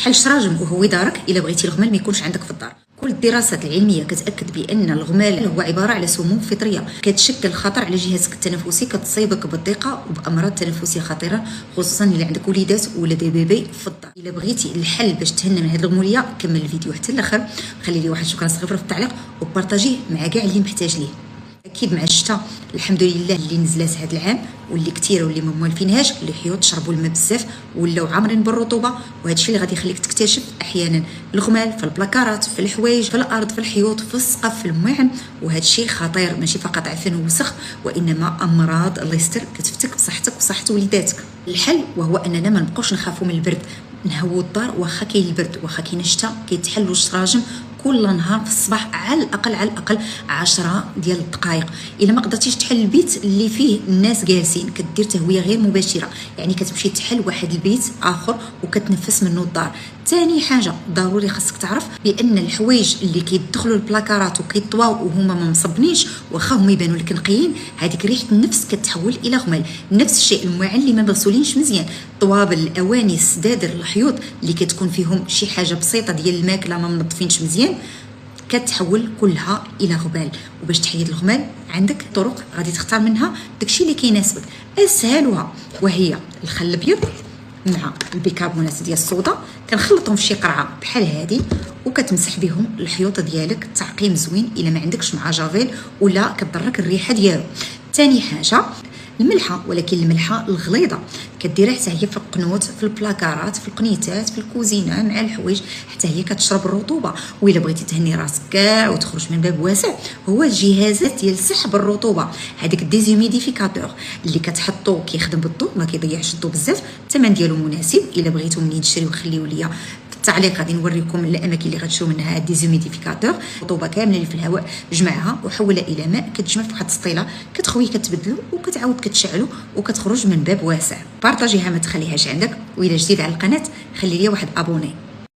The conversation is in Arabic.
حل شراجم وهوي دارك الا بغيتي الغمال ما يكونش عندك في الدار. كل الدراسات العلميه كتاكد بان الغمال هو عباره على سموم فطريه كتشكل خطر على جهازك التنفسي، كتصيبك بالضيقه وبامراض تنفسيه خطيره، خصوصا الا عندك وليدات ولا دي بيبي في الدار. الا بغيتي الحل باش تهنى من هذه الغموليه كمل الفيديو حتى الاخر، خلي لي واحد الشكر صغير في التعليق وبارطاجيه مع كاع اللي محتاج ليه. اكيد مع الشتاء الحمد لله اللي نزلات هذا العام واللي كثيره واللي ما موالفينهاش، الحيوط شربوا الماء بزاف ولاو عامرين بالرطوبه، وهذا الشيء اللي غادي يخليك تكتشف احيانا الغمال في البلاكارات، في الحوايج، في الارض، في الحيوط، في السقف، في المواعن، وهذا الشيء خطير ماشي فقط عفن ووسخ وانما امراض الله يستر كتفتك بصحتك وصحه وليداتك. الحل وهو اننا ما نبقاوش نخافوا من البرد، نهووا الدار واخا كاين البرد واخا كاين الشتاء، كيتحلوا الشراجم كل نهار في الصباح على الاقل 10 ديال الدقائق. الا ما قدرتيش تحل البيت اللي فيه الناس جالسين كدير تهويه غير مباشره، يعني كتمشي تحل واحد البيت اخر وكتنفس منه الدار. ثاني حاجه ضروري خاصك تعرف بان الحوايج اللي كيدخلوا البلاكارات وكيطواو وهما ما مصبنيش واخا هما يبانوا لك نقيين، هذيك ريحه النفس كتحول الى غمال. نفس الشيء المواعن اللي ما مغسولينش مزيان، طوابل، الاواني، السدادر، الحيوط اللي كتكون فيهم شي حاجه بسيطه ديال الماكله ما منظفينش مزيان كتحول كلها الى غبال. وباش تحيد الغمال عندك طرق غادي تختار منها داكشي اللي كيناسبك، اسهلها وهي الخل الابيض مع البيكربونات ديال الصودا، كنخلطهم في شي قرعه بحال هذه وكتمسح بهم الحيوط ديالك تعقيم زوين الا ما عندكش مع جافيل ولا كضرك الريحه ديالو. ثاني حاجه الملحه، ولكن الملحه الغليظه كديرها حتى هي في القنوت، في البلاكارات، في القنيتات، في الكوزينه مع الحوايج، حتى هي كتشرب الرطوبه. والا بغيتي تهني راسك كاع وتخرج من باب واسع هو الجهازات ديال سحب الرطوبه، هذيك الديزوميديفيكاتور اللي كتحطو كيخدم بالضوء ما كيضيعش الضوء بزاف، الثمن ديالو مناسب. الا بغيتو منين تشريو خليو ليا التعليق غادي نوريكم الاماكن اللي غتشرو منها ديزوميديفيكاتور. الرطوبه كامله اللي في الهواء جمعها وحولها الى ماء، كتجمع في واحد السطيله كتخوي كتبدلو وكتعاود كتشعلو وكتخرج من باب واسع. بارطاجيها ما تخليهاش عندك، واذا جديد على القناه خلي لي واحد ابوني.